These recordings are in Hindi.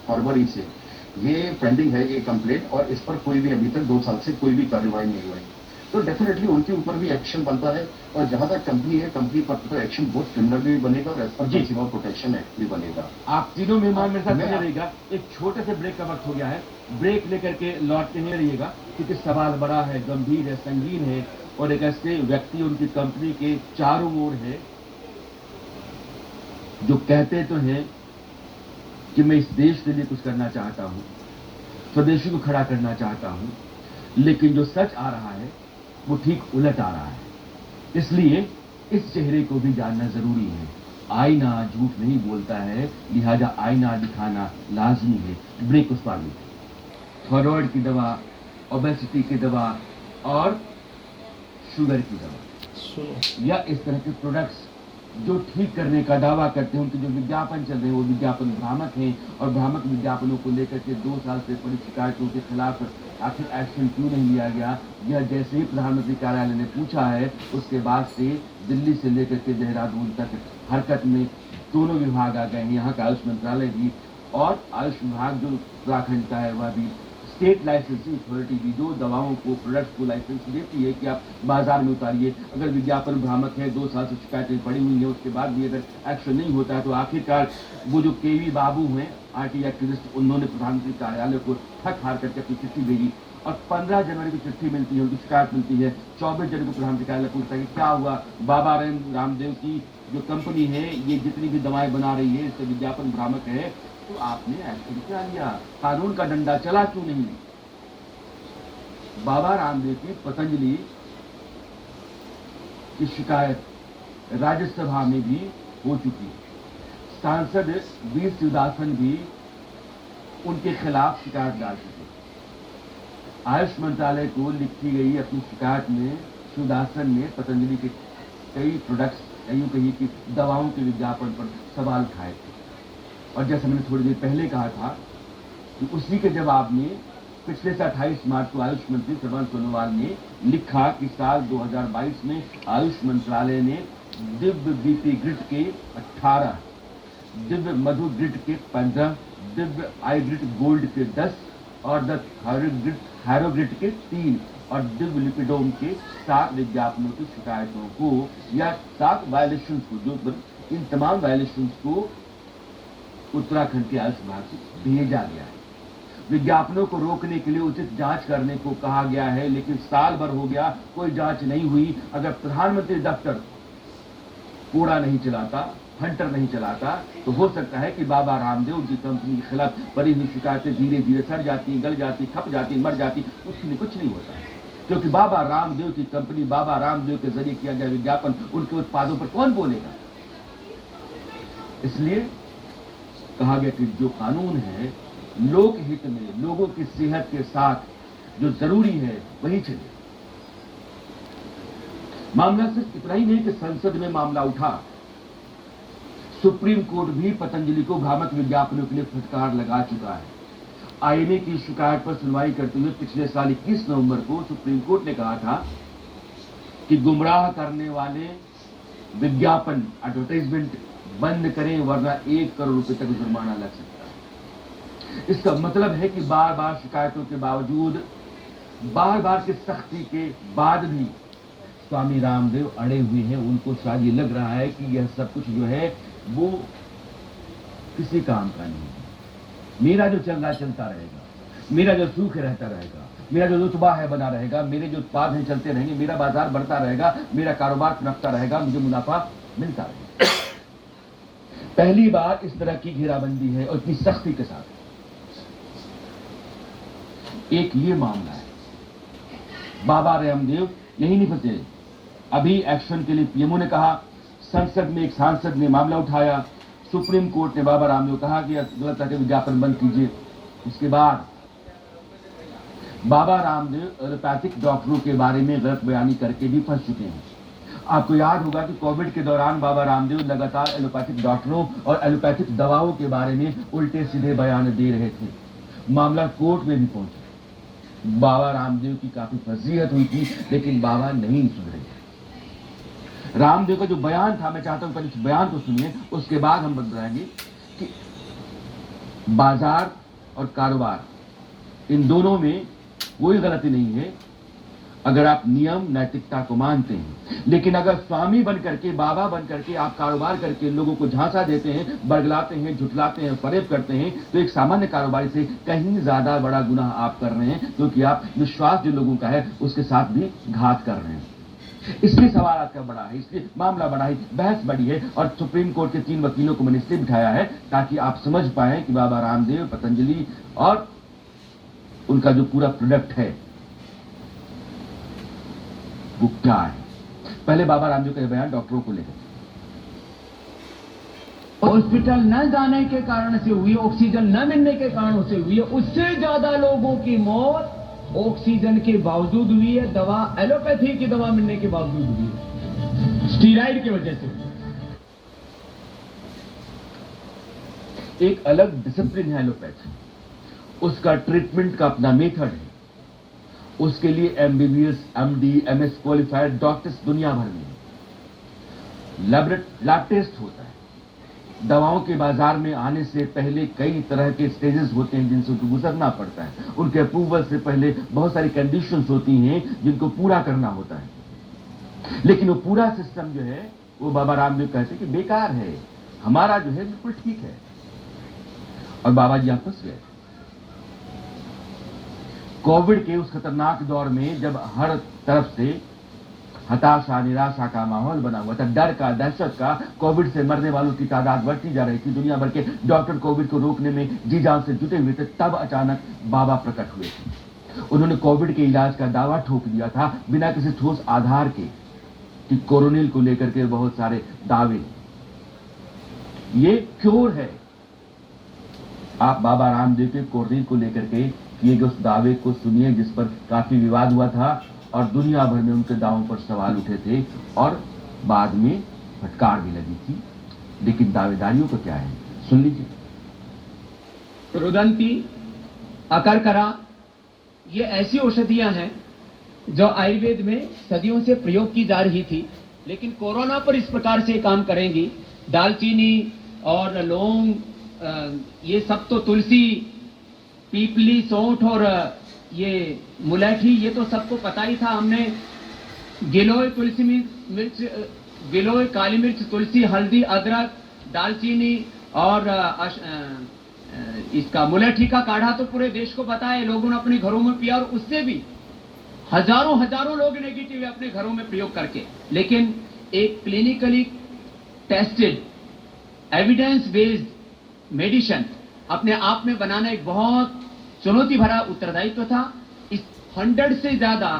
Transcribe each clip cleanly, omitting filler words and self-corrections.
फरवरी से ये पेंडिंग है ये कंप्लेंट, और इस पर कोई भी अभी तक 2 साल से कोई भी कार्रवाई नहीं हुई। तो डेफिनेटली उनके ऊपर भी एक्शन बनता है, और जहां तक कंपनी है, कंपनी पर तो एक्शन बहुत क्रिमिनल भी बनेगा और as per consumer protection act भी बनेगा। आप तीनों मेहमान मेरे साथ बने रहिएगा। एक छोटे से ब्रेक का वक्त हो गया है, ब्रेक लेकर के लौटते ही रहिएगा, क्योंकि सवाल बड़ा है, गंभीर है, संगीन है, और एक ऐसे व्यक्ति उनकी कंपनी के चारों ओर है जो कहते तो हैं कि मैं इस देश के लिए कुछ करना चाहता हूं, स्वदेशी को खड़ा करना चाहता हूं, लेकिन जो सच आ रहा है वो ठीक उलट आ रहा है। इसलिए इस चेहरे को भी जानना जरूरी है। आईना झूठ नहीं बोलता है, लिहाजा आईना दिखाना लाजमी है। ब्रेक उस पार थायराइड की दवा, ओबेसिटी की दवा और शुगर की दवा, या इस तरह के प्रोडक्ट्स जो ठीक करने का दावा करते हैं, उनके जो विज्ञापन चल रहे हैं वो विज्ञापन भ्रामक हैं, और भ्रामक विज्ञापनों को लेकर के 2 साल से बड़ी शिकायतों के खिलाफ आखिर एक्शन क्यों नहीं लिया गया। यह जैसे ही प्रधानमंत्री कार्यालय ने पूछा है, उसके बाद से दिल्ली से लेकर के देहरादून तक हरकत में दोनों विभाग आ गए हैं। यहाँ का आयुष मंत्रालय भी और आयुष विभाग जो उत्तराखंड का है वह भी, स्टेट लाइसेंसिंग अथॉरिटी भी, जो दवाओं को, प्रोडक्ट्स को लाइसेंस देती है कि आप बाजार में उतारिए। अगर विज्ञापन भ्रामक है, 2 साल से शिकायतें पड़ी हुई है, उसके बाद भी अगर एक्शन नहीं होता है, तो आखिरकार वो जो केवी बाबू हैं आरटी एक्टिविस्ट, उन्होंने प्रधानमंत्री कार्यालय को थक हार करके अपनी चिट्ठी भेजी, और 15 जनवरी को चिट्ठी मिलती है, उनकी शिकायत मिलती है। 24 जनवरी को प्रधानमंत्री कार्यालय पूछता है कि क्या हुआ, बाबा रामदेव की जो कंपनी है ये जितनी भी दवाएं बना रही है इससे विज्ञापन भ्रामक है, तो आपने एक्शन क्या लिया, कानून का डंडा चला क्यों नहीं। बाबा रामदेव की पतंजलि की शिकायत राज्यसभा में भी हो चुकी है। सांसद वी शिवदासन भी उनके खिलाफ शिकायत डाल चुके। आयुष मंत्रालय को लिखी गई अपनी शिकायत में शिवदासन ने पतंजलि के कई प्रोडक्ट्स, यूं कही कि दवाओं के विज्ञापन पर सवाल उठाए थे, और जैसे मैंने थोड़ी देर पहले कहा था कि उसी के जवाब में पिछले से 28 मार्च को आयुष मंत्री सर्बानंद सोनोवाल ने लिखा कि साल 2022 में आयुष मंत्रालय ने दिव्य बीपी ग्रिड के 18, दिव्य मधु ग्रिड के 15, दिव्य आई ग्रिड गोल्ड के 10 और द हैरोग्रिड के 3 और दिव्य लिपिडोम के 7 विज्ञापनों की शिकायतों को, या 7 वायलेशन को, जो इन तमाम वायलेशन को उत्तराखंड के आयुष विभाग से भेजा गया है। विज्ञापनों को रोकने के लिए उचित जांच करने को कहा गया है, लेकिन साल भर हो गया कोई जांच नहीं हुई। अगर प्रधानमंत्री दफ्तर कूड़ा नहीं चलाता, हंटर नहीं चलाता, तो हो सकता है कि बाबा रामदेव की कंपनी के खिलाफ बड़ी हुई शिकायतें धीरे धीरे सड़ जाती, गल जाती, खप जाती, मर जाती, उसमें कुछ नहीं होता, क्योंकि बाबा रामदेव की कंपनी, बाबा रामदेव के जरिए किया गया विज्ञापन, उनके उत्पादों पर कौन बोलेगा। इसलिए कहा गया कि जो कानून है लोक हित में, लोगों की सेहत के साथ जो जरूरी है वही चले। मामला सिर्फ इतना ही नहीं कि संसद में मामला उठा, सुप्रीम कोर्ट भी पतंजलि को भ्रामक विज्ञापनों के लिए फटकार लगा चुका है। आईएमए की शिकायत पर सुनवाई करते हुए पिछले साल 21 नवंबर को सुप्रीम कोर्ट ने कहा था कि गुमराह करने वाले विज्ञापन, एडवर्टाइजमेंट बंद करें, वरना 1 करोड़ रुपए तक जुर्माना लग सकता है। इसका मतलब है कि बार बार शिकायतों के बावजूद, बार बार की सख्ती के बाद भी स्वामी रामदेव अड़े हुए हैं। उनको शायद ये लग रहा है कि यह सब कुछ जो है वो किसी काम का नहीं है। मेरा जो चल रहा चलता रहेगा, मेरा जो सुख रहता रहेगा, मेरा जो रुतबा है बना रहेगा, मेरे जो उत्पाद हैं चलते रहेंगे, मेरा बाजार बढ़ता रहेगा, मेरा कारोबार पनपता रहेगा, मुझे मुनाफा मिलता रहेगा। पहली बार इस तरह की घेराबंदी है और इतनी सख्ती के साथ। एक ये मामला है, बाबा रामदेव यही नहीं फंसे। अभी एक्शन के लिए पीएमओ ने कहा, संसद में एक सांसद ने मामला उठाया, सुप्रीम कोर्ट ने बाबा रामदेव कहा कि गलत है, विज्ञापन बंद कीजिए। उसके बाद बाबा रामदेव एलोपैथिक डॉक्टरों के बारे में गलत बयानी करके भी फंस चुके हैं। आपको याद होगा कि कोविड के दौरान बाबा रामदेव लगातार एलोपैथिक डॉक्टरों और एलोपैथिक दवाओं के बारे में उल्टे सीधे बयान दे रहे थे। मामला कोर्ट में भी पहुंचा। बाबा रामदेव की काफी फजीहत हुई थी, लेकिन बाबा नहीं सुधरे। रामदेव का जो बयान था, मैं चाहता हूं पहले बयान तो सुनिए, उसके बाद हम बताएंगे कि बाजार और कारोबार इन दोनों में कोई गलती नहीं है अगर आप नियम नैतिकता को मानते हैं। लेकिन अगर स्वामी बन करके, बाबा बन करके आप कारोबार करके लोगों को झांसा देते हैं, बरगलाते हैं, झुठलाते हैं, फरेब करते हैं, तो एक सामान्य कारोबारी से कहीं ज्यादा बड़ा गुनाह आप कर रहे हैं, क्योंकि आप विश्वास जो लोगों का है उसके साथ भी घात कर रहे हैं। इसलिए सवाल आपका बड़ा है, इसलिए मामला बड़ा है, बहस बड़ी है, और सुप्रीम कोर्ट के 3 वकीलों को मैंने इसलिए बिठाया है ताकि आप समझ पाएं कि बाबा रामदेव, पतंजलि और उनका जो पूरा प्रोडक्ट है वो क्या है। पहले बाबा रामदेव का बयान डॉक्टरों को लेकर, हॉस्पिटल न जाने के कारण से हुई, ऑक्सीजन न मिलने के कारण से हुई है, उससे ज्यादा लोगों की मौत ऑक्सीजन के बावजूद हुई है, दवा एलोपैथी की दवा मिलने के बावजूद हुई है, स्टीराइड की वजह से। एक अलग डिसिप्लिन है एलोपैथी, उसका ट्रीटमेंट का अपना मेथड है, उसके लिए MBBS, MD, MS qualified doctors दुनिया भर में लैब टेस्ट होता है। दवाओं के बाजार में आने से पहले कई तरह के स्टेजेस होते हैं जिनसे उनको गुजरना पड़ता है। उनके अप्रूवल से पहले बहुत सारी कंडीशंस होती हैं जिनको पूरा करना होता है। लेकिन वो पूरा सिस्टम जो है वो बाबा रामदेव कहते हैं कि बेकार है, हमारा जो है बिल्कुल ठीक है। और बाबा जी आप फंस गए कोविड के उस खतरनाक दौर में, जब हर तरफ से हताशा, निराशा का माहौल बना हुआ था, डर का, दहशत का, कोविड से मरने वालों की तादाद बढ़ती जा रही थी, दुनिया भर के डॉक्टर कोविड को रोकने में जी जान से जुटे हुए थे, तब अचानक बाबा प्रकट हुए थे। उन्होंने कोविड के इलाज का दावा ठोक दिया था बिना किसी ठोस आधार के कि कोरोनिल को लेकर के बहुत सारे दावे, ये क्योर है। आप बाबा रामदेव के कोरोनिल को लेकर के किए गए उस दावे को सुनिए जिस पर काफी विवाद हुआ था और दुनिया भर में उनके दावों पर सवाल उठे थे और बाद में फटकार भी लगी थी। लेकिन दावेदारियों को क्या है, सुन लीजिए। रुदंती, अकरकरा, ये ऐसी औषधियां हैं जो आयुर्वेद में सदियों से प्रयोग की जा रही थी, लेकिन कोरोना पर इस प्रकार से काम करेंगी। दालचीनी और लौंग, ये सब तो, तुलसी, पीपली, सौंठ और ये मुलैठी, ये तो सबको पता ही था। हमने गिलोय, तुलसी मिर्च, गिलोय, काली मिर्च, तुलसी, हल्दी, अदरक, दालचीनी और इसका मुलैठी का काढ़ा तो पूरे देश को पता है, लोगों ने अपने घरों में पिया और उससे भी हजारों लोग नेगेटिव है अपने घरों में प्रयोग करके। लेकिन एक clinically tested, evidence based medicine अपने आप में बनाना एक बहुत चुनौती भरा उत्तरदायित्व था। इस 100 से ज्यादा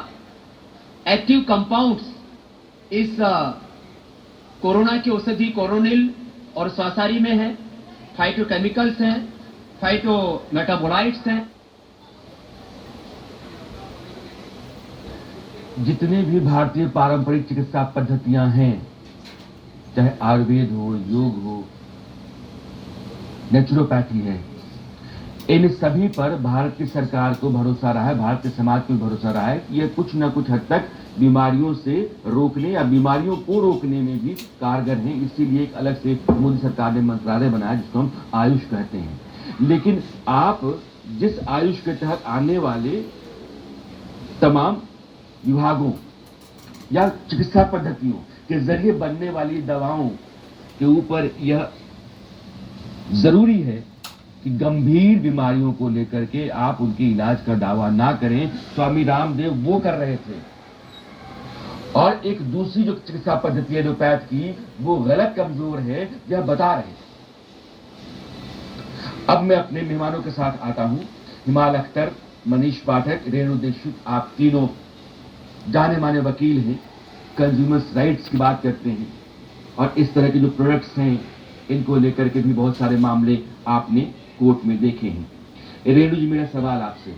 एक्टिव कंपाउंड्स इस कोरोना की औषधि कोरोनिल और स्वासारी में है, फाइटोकेमिकल्स हैं, फाइटोमेटाबोलाइट्स हैं। जितने भी भारतीय पारंपरिक चिकित्सा पद्धतियां हैं, चाहे आयुर्वेद हो, योग हो, नेचुरोपैथी है, इन सभी पर भारत की सरकार को भरोसा रहा है, भारत के समाज को भरोसा रहा है कि ये कुछ न कुछ हद तक बीमारियों से रोकने या बीमारियों को रोकने में भी कारगर हैं। इसीलिए एक अलग से मोदी सरकार ने मंत्रालय बनाया जिसको हम आयुष कहते हैं। लेकिन आप जिस आयुष के तहत आने वाले तमाम विभागों या चिकित्सा पद्धतियों के जरिए बनने वाली दवाओं के ऊपर यह जरूरी है कि गंभीर बीमारियों को लेकर के आप उनके इलाज का दावा ना करें। स्वामी रामदेव वो कर रहे थे। और एक दूसरी जो चिकित्सा पद्धति है एलोपैथ की, वो गलत, कमजोर है, यह बता रहे थे। अब मैं अपने मेहमानों के साथ आता हूं। हिमाल अख्तर, मनीष पाठक, रेणु दीक्षित, आप तीनों जाने माने वकील हैं, कंज्यूमर्स राइट्स की बात करते हैं और इस तरह के जो प्रोडक्ट्स हैं इनको लेकर के भी बहुत सारे मामले आपने कोर्ट में देखे हैं। रेणु जी, मेरा सवाल आपसे है,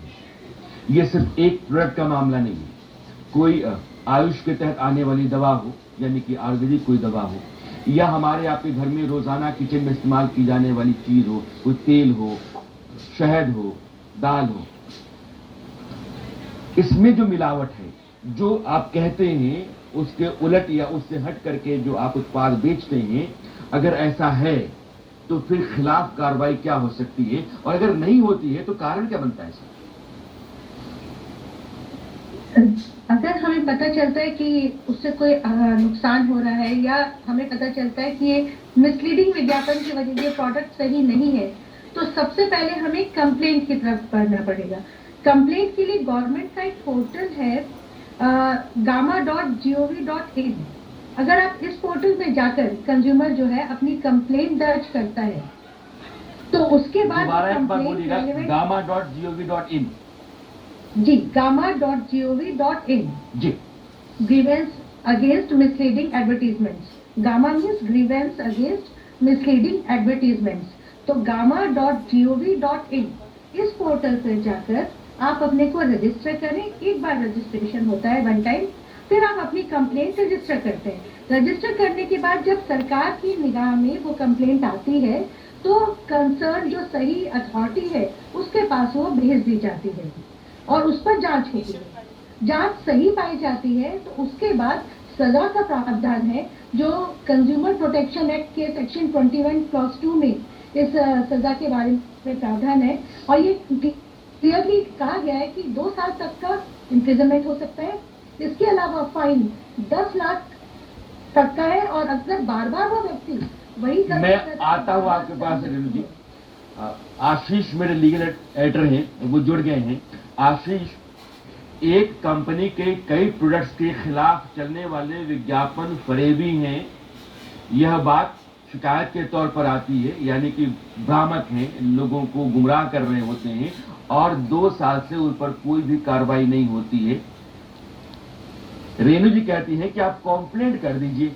ये सिर्फ एक प्रोडक्ट का मामला नहीं है। कोई आयुष के तहत आने वाली दवा हो, यानी कि आयुर्वेदिक कोई दवा हो, या हमारे आपके घर में रोजाना किचन में इस्तेमाल की जाने वाली चीज हो, कोई तेल हो, शहद हो, दाल हो, इसमें जो मिलावट है, जो आप कहते हैं उसके उलट या उससे हट करके जो आप उत्पाद बेचते हैं, अगर ऐसा है तो फिर खिलाफ कार्रवाई क्या हो सकती है, और अगर नहीं होती है तो कारण क्या बनता है सर? अगर हमें पता चलता है कि उससे कोई नुकसान हो रहा है, या हमें पता चलता है कि ये मिसलीडिंग विज्ञापन की वजह से प्रोडक्ट सही नहीं है, तो सबसे पहले हमें कंप्लेंट की तरफ बढ़ना पड़ेगा। कंप्लेंट के लिए गवर्नमेंट का एक पोर्टल है gama.gov.in। अगर आप इस पोर्टल में जाकर कंज्यूमर जो है अपनी कंप्लेंट दर्ज करता है, तो उसके बाद दोबारा एक बार बोलिएगा, gama.gov.in। जी, gama.gov.in। जी, grievance against misleading advertisements. GAMA means grievance against misleading advertisements. तो gama.gov.in इस पोर्टल पर जाकर आप अपने को रजिस्टर करें। एक बार रजिस्ट्रेशन होता है वन टाइम, फिर आप अपनी कंप्लेंट रजिस्टर करते हैं। रजिस्टर करने के बाद जब सरकार की निगाह में वो कंप्लेंट आती है, तो कंसर्न जो सही अथॉरिटी है उसके पास वो भेज दी जाती है और उस पर जांच होती है। जांच सही पाई जाती है तो उसके बाद सजा का प्रावधान है, जो कंज्यूमर प्रोटेक्शन एक्ट के सेक्शन 21(2) में इस सजा के बारे में प्रावधान है। और ये क्लियरली कहा गया है कि 2 साल तक का इम्प्रिजनमेंट हो सकता है। इसके अलावा फाइन 10 लाख तक का है, और अगर बार बार वो व्यक्ति वही मैं आता हूँ आपके पास रेणु जी। आशीष मेरे लीगल एडिटर हैं, वो जुड़ गए हैं। आशीष, एक कंपनी के कई प्रोडक्ट्स के खिलाफ चलने वाले विज्ञापन फरेबी हैं, यह बात शिकायत के तौर पर आती है, यानी कि भ्रामक हैं, लोगों को गुमराह कर रहे होते हैं, और 2 साल से उन पर कोई भी कार्रवाई नहीं होती है। रेणु जी कहती है कि आप कंप्लेंट कर दीजिए,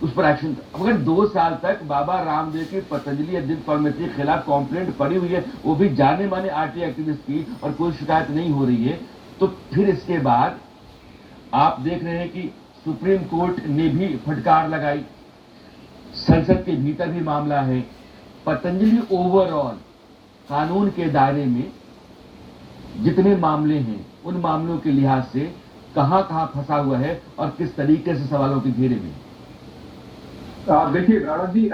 उस पर एक्शन। अगर 2 साल तक बाबा रामदेव की पतंजलि एथनिक फार्मेसी के खिलाफ कंप्लेंट पड़ी हुई है, वो भी जाने माने आरटी एक्टिविस्ट की, और कोई शिकायत नहीं हो रही है, तो फिर इसके बाद आप देख रहे हैं कि सुप्रीम कोर्ट ने भी फटकार लगाई, संसद के भीतर भी मामला है। पतंजलि ओवरऑल कानून के दायरे में जितने मामले हैं, उन मामलों के लिहाज से कहां फंसा हुआ है और किस तरीके से सवालों के घेरे में? देखिए राणा जी,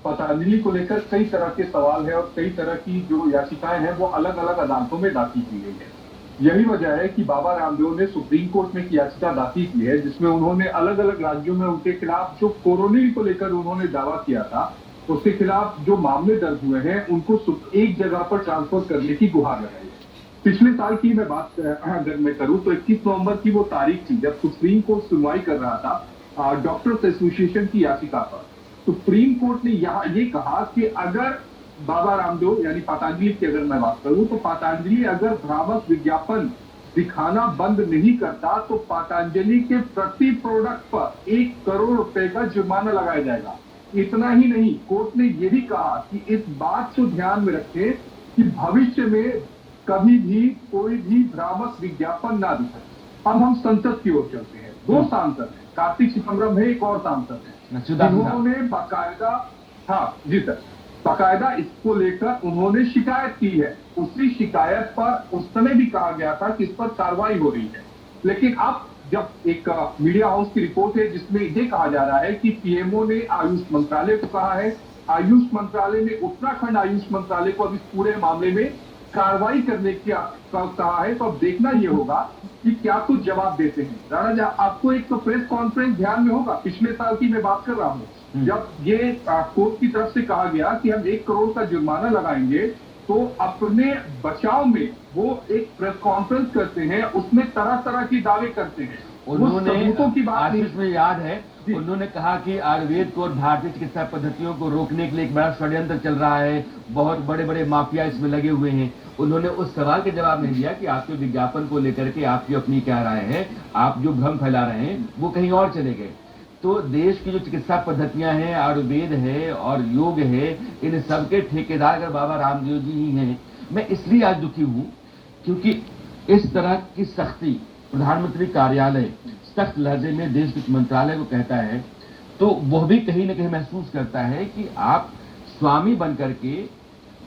पतंजलि को लेकर कई तरह के सवाल है और कई तरह की जो याचिकाएं हैं वो अलग अलग अदालतों में दाखिल की गई है। यही वजह है कि बाबा रामदेव ने सुप्रीम कोर्ट में एक याचिका दाखिल की है, जिसमें उन्होंने अलग अलग राज्यों में उनके खिलाफ जो कोरोनरी को लेकर उन्होंने दावा किया था, उसके खिलाफ जो मामले दर्ज हुए हैं उनको एक जगह पर ट्रांसफर करने की गुहार लगाई है। पिछले साल की मैं बात अगर मैं करूं तो 21 नवंबर की वो तारीख थी जब सुप्रीम कोर्ट सुनवाई कर रहा था डॉक्टर्स एसोसिएशन की याचिका पर। सुप्रीम कोर्ट ने यहाँ ये कहा कि अगर बाबा रामदेव यानी पतंजलि की अगर मैं बात करूं, तो पतंजलि अगर भ्रामक विज्ञापन दिखाना बंद नहीं करता तो पतंजलि के प्रति प्रोडक्ट पर 1 करोड़ रुपए का जुर्माना लगाया जाएगा। इतना ही नहीं, कोर्ट ने ये भी कहा कि इस बात को ध्यान में रखें कि भविष्य में कभी भी कोई भी भ्रामक विज्ञापन ना दिखे। अब हम संसद की ओर चलते हैं। 2 सांसद हैं, कार्तिक चिदम्बरम है, एक और सांसद है, जिन्होंने बाकायदा, हाँ जी सर, बाकायदा इसको लेकर उन्होंने शिकायत की है। उसी शिकायत पर उस समय भी कहा गया था कि इस पर कार्रवाई हो रही है। लेकिन अब जब एक मीडिया हाउस की रिपोर्ट है जिसमें ये कहा जा रहा है कि पीएमओ ने आयुष मंत्रालय को कहा है, आयुष मंत्रालय ने उत्तराखंड आयुष मंत्रालय को अब इस पूरे मामले में कार्रवाई करने की कहा है, तो अब देखना यह होगा कि क्या कुछ जवाब देते हैं। राणा जी, आपको एक तो प्रेस कॉन्फ्रेंस ध्यान में होगा, पिछले साल की मैं बात कर रहा हूँ, जब ये कोर्ट की तरफ से कहा गया कि हम 1 करोड़ का जुर्माना लगाएंगे, तो अपने बचाव में वो एक प्रेस कॉन्फ्रेंस करते हैं, उसमें तरह तरह की दावे करते हैं। उन्होंने की बात आशीष में याद है, उन्होंने कहा कि आयुर्वेद को और भारतीय चिकित्सा पद्धतियों को रोकने के लिए एक बड़ा षड्यंत्र चल रहा है, बहुत बड़े बड़े माफिया इसमें लगे हुए हैं। उन्होंने उस सवाल के जवाब नहीं दिया कि आपके विज्ञापन को लेकर के आपकी अपनी क्या राय है, आप जो भ्रम फैला रहे हैं वो कहीं और चले गए। तो देश की जो चिकित्सा पद्धतियां हैं, आयुर्वेद है और योग है, इन सबके ठेकेदार अगर बाबा रामदेव जी ही हैं। मैं इसलिए आज दुखी हूं क्योंकि इस तरह की सख्ती प्रधानमंत्री कार्यालय सख्त लहजे में देश के मंत्रालय को कहता है, तो वह भी कहीं ना कहीं महसूस करता है कि आप स्वामी बन करके,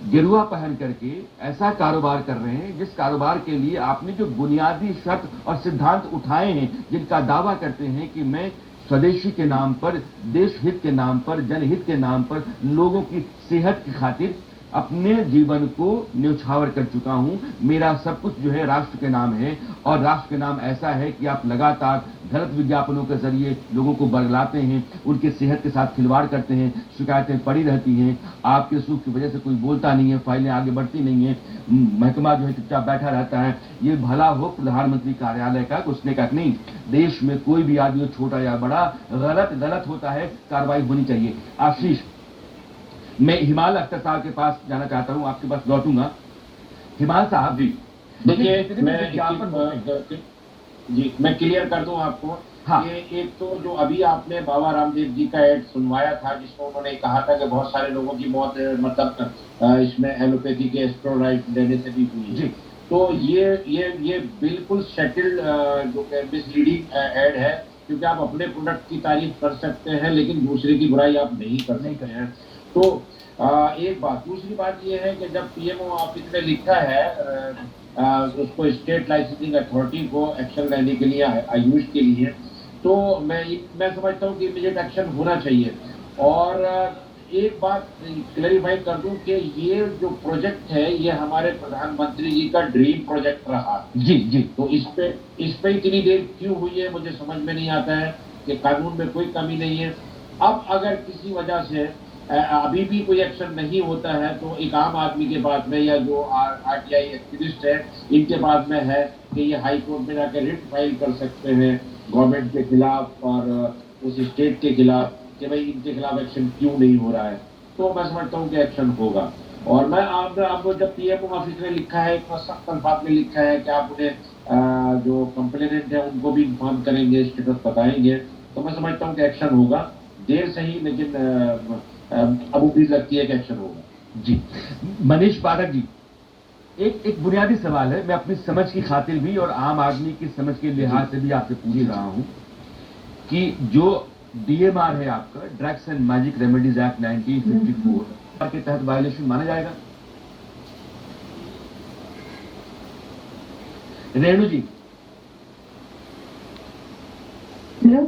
गिरुआ पहन करके ऐसा कारोबार कर रहे हैं जिस कारोबार के लिए आपने जो बुनियादी शर्त और सिद्धांत उठाए हैं, जिनका दावा करते हैं कि मैं स्वदेशी के नाम पर, देश हित के नाम पर, जनहित के नाम पर, लोगों की सेहत की खातिर अपने जीवन को न्यौछावर कर चुका हूं। मेरा सब कुछ जो है राष्ट्र के नाम है, और राष्ट्र के नाम ऐसा है कि आप लगातार गलत विज्ञापनों के जरिए लोगों को बरगलाते हैं, उनके सेहत के साथ खिलवाड़ करते हैं, शिकायतें पड़ी रहती हैं, आपके सुख की वजह से कोई बोलता नहीं है, फाइलें आगे बढ़ती नहीं है, महकमा जो है चुपचाप बैठा रहता है। ये भला हो प्रधानमंत्री कार्यालय का, उसने का नहीं, देश में कोई भी आदमी छोटा या बड़ा गलत होता है, कार्रवाई होनी चाहिए। आशीष, मैं हिमाल अख्तर साहब के पास जाना चाहता हूं, आपके पास लौटूंगा। हिमाल साहब जी, देखिए मैं क्लियर कर दूं आपको। हाँ। ये एक तो जो अभी आपने बाबा रामदेव जी का एड सुनवाया था, जिसमें उन्होंने कहा था कि बहुत सारे लोगों की मौत मतलब इसमें एलोपैथी के स्टेरॉइड लेने से भी हुई है। तो ये बिल्कुल सेटल्ड जो मिसलीडिंग एड है, क्योंकि आप अपने प्रोडक्ट की तारीफ कर सकते हैं लेकिन दूसरे की बुराई आप नहीं कर सकते हैं। तो एक बात। दूसरी बात ये है कि जब पीएमओ ऑफिस ने लिखा है उसको स्टेट लाइसेंसिंग अथॉरिटी को एक्शन लेने के लिए, आयुष के लिए, तो मैं समझता हूँ कि इमीडिएट एक्शन होना चाहिए। और एक बात क्लैरिफाई कर दूं कि ये जो प्रोजेक्ट है ये हमारे प्रधानमंत्री जी का ड्रीम प्रोजेक्ट रहा। जी। तो इस पे इतनी देर क्यों हुई है मुझे समझ में नहीं आता है, कि कानून में कोई कमी नहीं है। अब अगर किसी वजह से अभी भी कोई एक्शन नहीं होता है, तो एक आम आदमी के पास में, या जो आरटीआई एक्टिविस्ट है, इनके पास में है कि ये हाई कोर्ट में जाकर रिट फाइल कर सकते हैं गवर्नमेंट के खिलाफ और उस स्टेट के खिलाफ, कि भाई इनके खिलाफ एक्शन क्यों नहीं हो रहा है। तो मैं समझता हूँ कि एक्शन होगा। और मैं आपको जब पीएमओ ऑफिस ने लिखा है, इतना सख्त अल्फाज में लिखा है कि आप उन्हें जो कंप्लेनेंट है उनको भी इन्फॉर्म करेंगे, स्टेटस बताएंगे, तो मैं समझता हूँ कि एक्शन होगा। देर से ही, लेकिन अब उम्मीद लगती है कि एक्शन होगा। जी। मनीष पाठक जी, एक बुनियादी सवाल है, मैं अपनी समझ की खातिर भी और आम आदमी की समझ के लिहाज से भी आपसे पूछ रहा हूं कि जो डीएमआर है आपका, drugs and magic remedies act 1954 के तहत वायलेशन माना जाएगा? रेणु जी। हेलो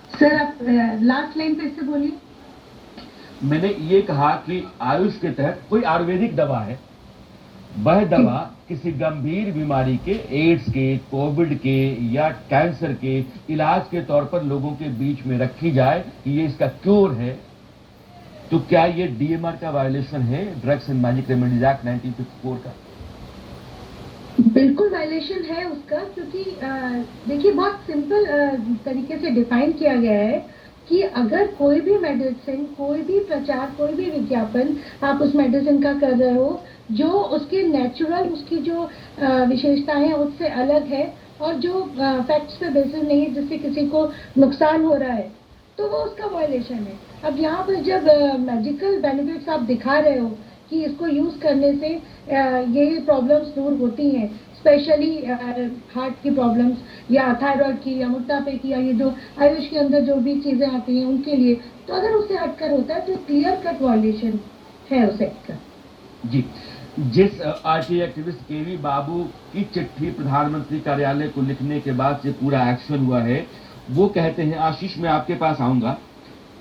सर, आप लास्ट लाइन पे से बोलिए। मैंने ये कहा कि आयुष के तहत कोई आयुर्वेदिक दवा है, वह दवा किसी गंभीर बीमारी के, एड्स के, कोविड के या कैंसर के इलाज के तौर पर लोगों के बीच में रखी जाए कि ये इसका क्योर है, तो क्या ये डीएमआर का वायलेशन है, drugs and magic remedies act 1954 का? बिल्कुल वायलेशन है उसका, क्योंकि देखिए बहुत सिंपल तरीके से डिफाइन किया गया है कि अगर कोई भी मेडिसिन, कोई भी प्रचार, कोई भी विज्ञापन आप उस मेडिसिन का कर रहे हो जो उसके नेचुरल, उसकी जो विशेषताएं हैं उससे अलग है और जो फैक्ट्स पे बेसिस नहीं है, जिससे किसी को नुकसान हो रहा है, तो वो उसका वायलेशन है। अब यहाँ पर जब मेडिकल बेनिफिट्स आप दिखा रहे हो कि इसको यूज करने से ये प्रॉब्लम्स दूर होती हैं, स्पेशली हार्ट की प्रॉब्लम्स या थायराइड की या मोटापे की, या ये जो आयुष के अंदर जो भी चीजें आती हैं उनके लिए, तो अगर उससे हटकर होता है तो क्लियर कट वायलेशन है उस एक्ट का। जी। जिस आरटीआई एक्टिविस्ट केवी बाबू की चिट्ठी प्रधानमंत्री कार्यालय को लिखने के बाद से पूरा एक्शन हुआ है, वो कहते हैं, आशीष मैं आपके पास आऊंगा,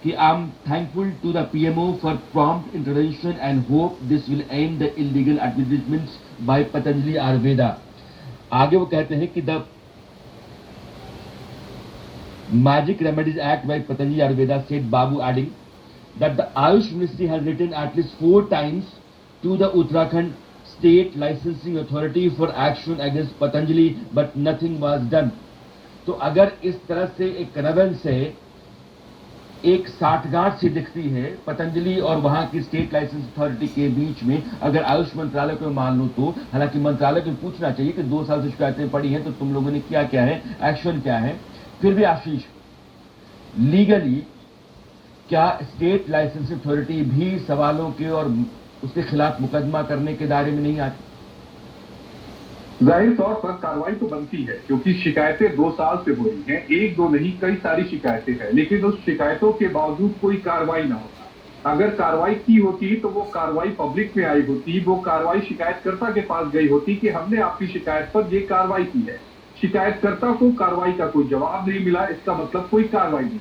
कि I am thankful to the PMO for prompt intervention and hope this will end the illegal advertisements by Patanjali Ayurveda. आगे वो कहते हैं कि the magic remedies act by Patanjali Ayurveda, state बाबू adding that the Ayush Ministry has written at least 4 times to the Uttarakhand State Licensing Authority for action against Patanjali, but nothing was done. तो अगर इस तरह से एक कन्वेंस है, एक साठगांठ सी दिखती है पतंजलि और वहां की स्टेट लाइसेंस अथॉरिटी के बीच में, अगर आयुष मंत्रालय को मान लो तो, हालांकि मंत्रालय को पूछना चाहिए कि 2 साल से शिकायतें पड़ी हैं तो तुम लोगों ने किया क्या है, एक्शन क्या है। फिर भी आशीष, लीगली क्या स्टेट लाइसेंस अथॉरिटी भी सवालों के और उसके खिलाफ मुकदमा करने के दायरे में नहीं आती? जाहिर तौर पर कार्रवाई तो बनती है, क्योंकि शिकायतें 2 साल से हो रही हैं, 1-2 नहीं कई सारी शिकायतें हैं, लेकिन उस शिकायतों के बावजूद कोई कार्रवाई ना होता। अगर कार्रवाई की होती तो वो कार्रवाई पब्लिक में आई होती, वो कार्रवाई शिकायतकर्ता के पास गई होती कि हमने आपकी शिकायत पर ये कार्रवाई की है। शिकायतकर्ता को कार्रवाई का कोई जवाब नहीं मिला, इसका मतलब कोई कार्रवाई नहीं।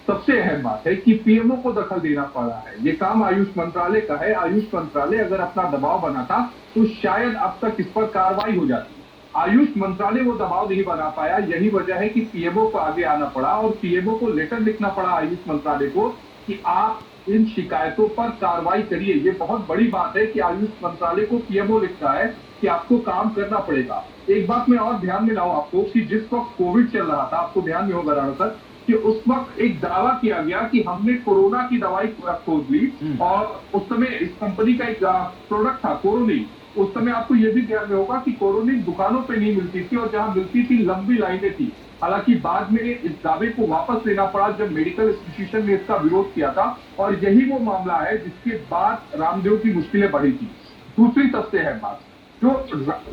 सबसे अहम बात है कि पीएमओ को दखल देना पड़ा है। ये काम आयुष मंत्रालय का है। आयुष मंत्रालय अगर अपना दबाव बनाता तो शायद अब तक इस पर कार्रवाई हो जाती। आयुष मंत्रालय वो दबाव नहीं बना पाया, यही वजह है कि पीएमओ को आगे आना पड़ा और पीएमओ को लेटर लिखना पड़ा आयुष मंत्रालय को कि आप इन शिकायतों पर कार्रवाई करिए। ये बहुत बड़ी बात है कि आयुष मंत्रालय को पीएमओ लिखता है कि आपको काम करना पड़ेगा। एक बात मैं और ध्यान में लाऊं आपको कि जिस वक्त कोविड चल रहा था, आपको ध्यान में होगा राणा सर, कि उस वक्त एक दावा किया गया कि हमने कोरोना की दवाई खोज ली और उस समय इस कंपनी का एक प्रोडक्ट था कोरोनिल। उस समय आपको यह भी ध्यान में होगा कि कोरोनिल दुकानों पे नहीं मिलती थी और जहां मिलती थी लंबी लाइनें थी। हालांकि बाद में इस दावे को वापस लेना पड़ा जब मेडिकल इंस्टीट्यूशन ने इसका विरोध किया था और यही वो मामला है जिसके बाद रामदेव की मुश्किलें बढ़ी थी। दूसरी सबसे अहम बात, जो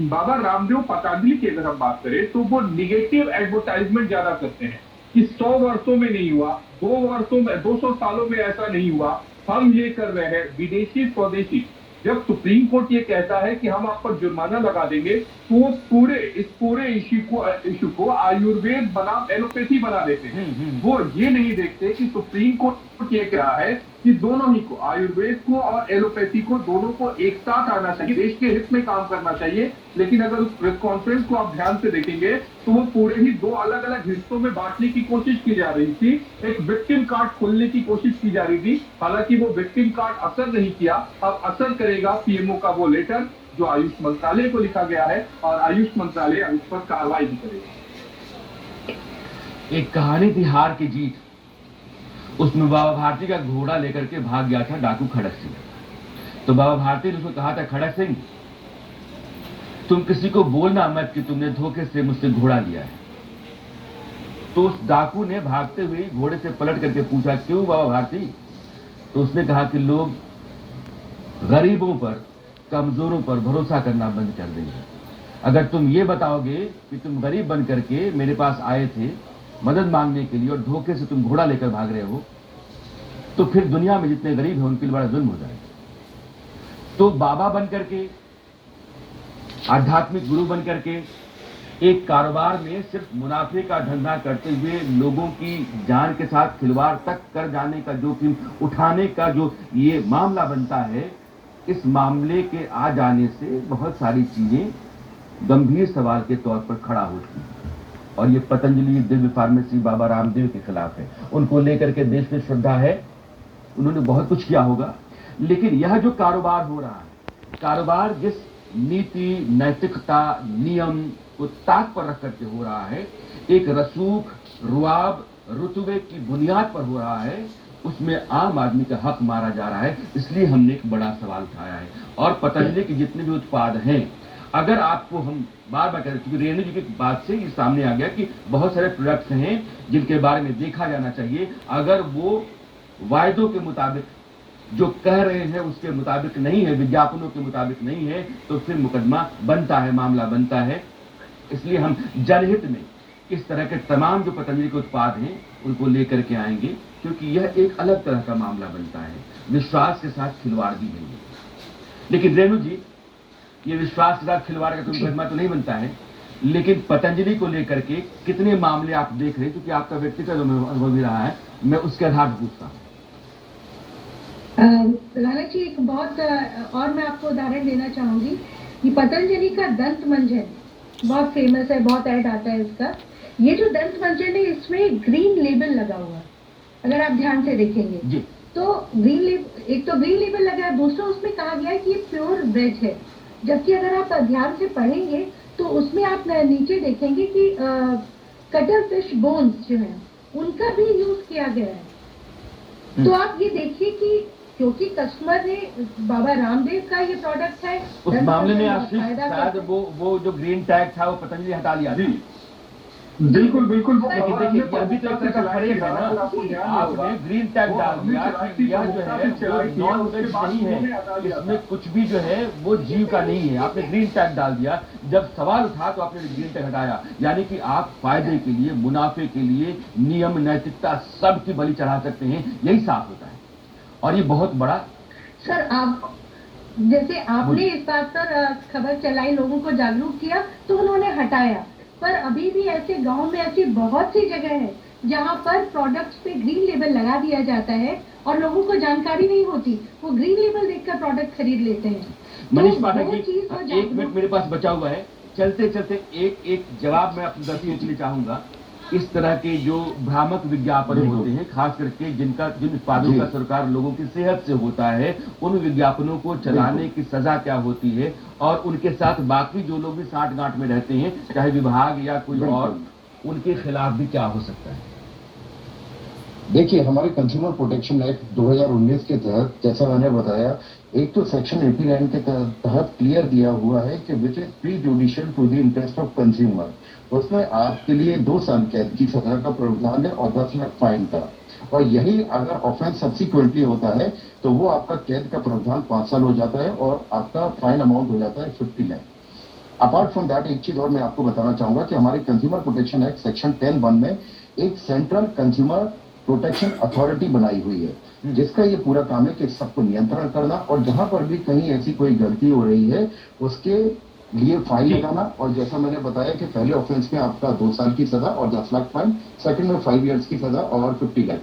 बाबा रामदेव पतंजलि की अगर हम बात करें तो वो निगेटिव एडवर्टाइजमेंट ज्यादा करते हैं कि 100 वर्षों में नहीं हुआ, 2 वर्षों में, 200 सालों में ऐसा नहीं हुआ, हम ये कर रहे हैं, विदेशी स्वदेशी। जब सुप्रीम कोर्ट ये कहता है कि हम आप पर जुर्माना लगा देंगे तो वो इस पूरे इश्यू को आयुर्वेद बनाम एलोपैथी बना देते हैं। वो ये नहीं देखते कि सुप्रीम कोर्ट ये कहा है कि दोनों ही को, आयुर्वेद को और एलोपैथी को, दोनों को एक साथ आना चाहिए, देश के हित में काम करना चाहिए। लेकिन अगर उस प्रेस कॉन्फ्रेंस को आप ध्यान से देखेंगे तो वो पूरे ही 2 अलग अलग हिस्सों में बांटने की कोशिश की जा रही थी। एक विक्टिम कार्ड खोलने की कोशिश की जा रही थी, हालांकि वो विक्टिम कार्ड असर नहीं किया। अब असर करेगा पीएमओ का वो लेटर जो आयुष मंत्रालय को लिखा गया है और आयुष मंत्रालय उस पर कार्रवाई भी करेगा। एक कहानी थी हार की जीत, उसमें बाबा भारती का घोड़ा लेकर के भाग गया था डाकू खड़क सिंह। तो बाबा भारती ने उसको कहा था, खड़क सिंह तुम किसी को बोलना मत कि तुमने धोखे से मुझसे घोड़ा लिया है। तो उस डाकू ने भागते हुए घोड़े से पलट करके पूछा, क्यों बाबा भारती? तो उसने कहा कि लोग गरीबों पर, कमजोरों पर भरोसा करना बंद कर देंगे। अगर तुम ये बताओगे कि तुम गरीब बन करके मेरे पास आए थे मदद मांगने के लिए और धोखे से तुम घोड़ा लेकर भाग रहे हो, तो फिर दुनिया में जितने गरीब हैं उनके लिए बड़ा जुल्म हो जाएगा। तो बाबा बन करके, आध्यात्मिक गुरु बन करके एक कारोबार में सिर्फ मुनाफे का धंधा करते हुए लोगों की जान के साथ खिलवाड़ तक कर जाने का जोखिम उठाने का जो ये मामला बनता है, इस मामले के आ जाने से बहुत सारी चीजें गंभीर सवाल के तौर पर खड़ा होती हैं। और ये पतंजलि दिव्य फार्मेसी बाबा रामदेव के खिलाफ है। उनको लेकर के देश में श्रद्धा है, उन्होंने बहुत कुछ किया होगा, लेकिन यह जो कारोबार हो रहा है, कारोबार जिस नीति, नैतिकता, नियम को ताक पर रख करके हो रहा है, एक रसूख, रुआब, रुतबे की बुनियाद पर हो रहा है, उसमें आम आदमी का हक मारा जा रहा है। इसलिए हमने एक बड़ा सवाल उठाया है। और पतंजलि के जितने भी उत्पाद हैं, अगर आपको हम बार बार कह रहे हैं, क्योंकि रेणु जी की बात से ये सामने आ गया कि बहुत सारे प्रोडक्ट्स हैं जिनके बारे में देखा जाना चाहिए। अगर वो वायदों के मुताबिक जो कह रहे हैं उसके मुताबिक नहीं है, विज्ञापनों के मुताबिक नहीं है, तो फिर मुकदमा बनता है, मामला बनता है। इसलिए हम जनहित में इस तरह के तमाम जो पतंजलि के उत्पाद हैं उनको लेकर के आएंगे, क्योंकि यह एक अलग तरह का मामला बनता है। विश्वास के साथ खिलवाड़ भी नहीं है। लेकिन रेणु जी, ये विश्वास के साथ खिलवाड़ का कोई मुकदमा तो नहीं बनता है, लेकिन पतंजलि को लेकर के कितने मामले आप देख रहे हैं, क्योंकि आपका व्यक्तिगत अनुभव भी रहा है, मैं उसके आधार पर पूछता हूँ। लाला जी, एक बहुत और मैं आपको उदाहरण देना चाहूंगी कि पतंजलि का दंत मंजन बहुत फेमस है, बहुत ऐड आता है इसका। ये जो दंत मंजन है, इसमें ग्रीन लेबल लगा हुआ है, अगर आप ध्यान से देखेंगे जी। तो एक तो ग्रीन लेबल लगा है, दूसरा उसमें कहा गया है कि ये प्योर वेज है। जबकि अगर आप ध्यान से पढ़ेंगे तो उसमें आप नीचे देखेंगे कि कटल फिश बोन्स जो है उनका भी यूज किया गया है। तो आप ये देखिए कि क्योंकि कस्टमर ने, बाबा रामदेव का ये प्रोडक्ट है, उस मामले में शायद वो जो ग्रीन टैग था वो पतंजलि हटा लिया था। बिल्कुल बिल्कुल। लेकिन देखिए, अभी तो एक तरह का फर्क है ना, आपने ग्रीन टैग डाल दिया कि यह जो है नॉन वेज नहीं है, इसमें कुछ भी जो है वो जीव का नहीं है, आपने ग्रीन टैग डाल दिया। जब सवाल उठा तो आपने ग्रीन टैग हटाया, यानी कि आप फायदे के लिए, मुनाफे के लिए नियम, नैतिकता सब की बलि चढ़ा सकते हैं, यही साफ होता है। और ये बहुत बड़ा सर, आप जैसे आपने इस बात पर खबर चलाई, लोगों को जागरूक किया, तो उन्होंने हटाया। पर अभी भी ऐसे गांव में ऐसी बहुत सी जगह है जहां पर प्रोडक्ट्स पे ग्रीन लेबल लगा दिया जाता है और लोगों को जानकारी नहीं होती, वो ग्रीन लेबल देखकर प्रोडक्ट खरीद लेते हैं। मनीष तो पाठक वो जी, चीज को 1 मिनट मेरे पास बचा हुआ है। चलते चलते एक जवाब मैं अपनी दर्शकों के लिए चाहूंगा। इस तरह के जो भ्रामक विज्ञापन होते हैं, खास करके जिन उत्पादों का सरकार लोगों की सेहत से होता है, उन विज्ञापनों को चलाने की सजा क्या होती है, और उनके साथ बाकी जो लोग भी साठ-गांठ में रहते हैं, चाहे विभाग या कोई और, उनके खिलाफ भी क्या हो सकता है? देखिए, हमारे कंज्यूमर प्रोटेक्शन एक्ट 2019 के तहत, जैसा मैंने बताया, एक तो सेक्शन 89 के तहत क्लियर दिया हुआ है कि which is prejudicial to the interest of consumer. उसमें आपके लिए 2 साल कैद की सजा का प्रावधान है और 10 लाख फाइन का। और यही अगर ऑफेंस सब्सिक्वेंटली होता है तो वो आपका कैद का प्रावधान 5 साल हो जाता है और आपका फाइन अमाउंट हो जाता है 50 लाख। अपार्ट फ्रॉम दैट, एक चीज और मैं आपको बताना चाहूंगा कि हमारे कंज्यूमर प्रोटेक्शन एक्ट सेक्शन 10(1) में एक सेंट्रल कंज्यूमर प्रोटेक्शन अथॉरिटी बनाई हुई है, जिसका ये पूरा काम है कि सबको नियंत्रण करना और जहां पर भी कहीं ऐसी कोई गलती हो रही है उसके लिए फाइन लगाना। और जैसा मैंने बताया कि पहले ऑफेंस में आपका 2 साल की सजा और 10 लाख फाइन, सेकंड में 5 इयर्स की सजा और 50 लाख।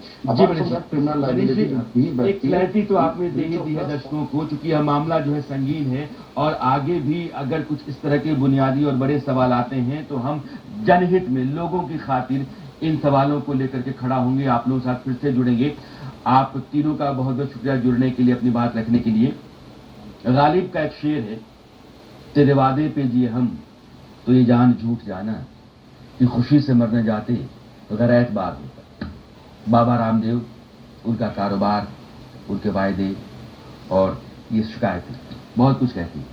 क्रिमिनल लायबिलिटी एक क्लैरिटी तो आपने दे ही दी है दर्शकों को, चूंकि यह मामला जो है संगीन है और आगे भी अगर कुछ इस तरह के बुनियादी और बड़े सवाल आते हैं तो हम जनहित में लोगों की खातिर इन सवालों को लेकर के खड़ा होंगे, आप लोगों के साथ फिर से जुड़ेंगे। आप तीनों का बहुत बहुत शुक्रिया जुड़ने के लिए, अपनी बात रखने के लिए। गालिब का एक शेर है, तेरे वादे पे जिए हम तो ये जान झूठ जाना कि खुशी से मरने जाते तो गैर एतबार होता। बाबा रामदेव, उनका कारोबार, उनके वायदे और ये शिकायतें बहुत कुछ कहती हैं।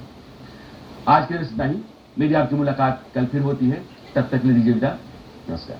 आज के लिए इतना ही। मेरी आपकी मुलाकात कल फिर होती है, तब तक ले दीजिए विदा। नमस्कार।